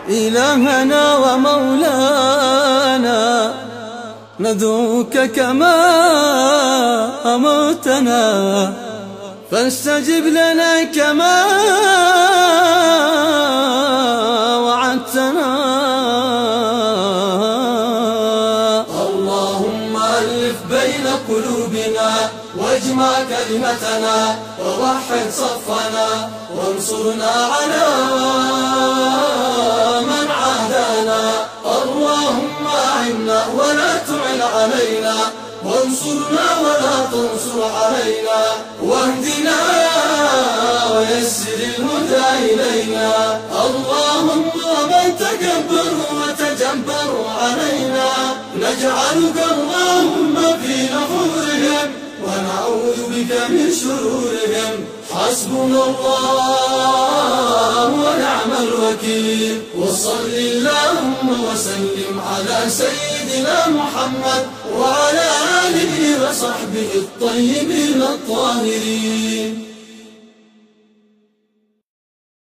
إلهنا ومولانا ندعوك كما أمرتنا فاستجب لنا كما وعدتنا. اللهم ألف بين قلوبنا واجمع كلمتنا ووحد صفنا وانصرنا على من عادانا. اللهم أعنا ولا تعن علينا وانصرنا ولا تنصر علينا واهدنا ويسر الهدى إلينا. اللهم من تكبروا وتجبروا علينا نجعلك اللهم في نحورهم ونعوذ بك من شرورهم. حسبنا الله ونعم الوكيل. وصل اللهم وسلم على سيدنا محمد وعلى آله وصحبه الطيبين الطاهرين.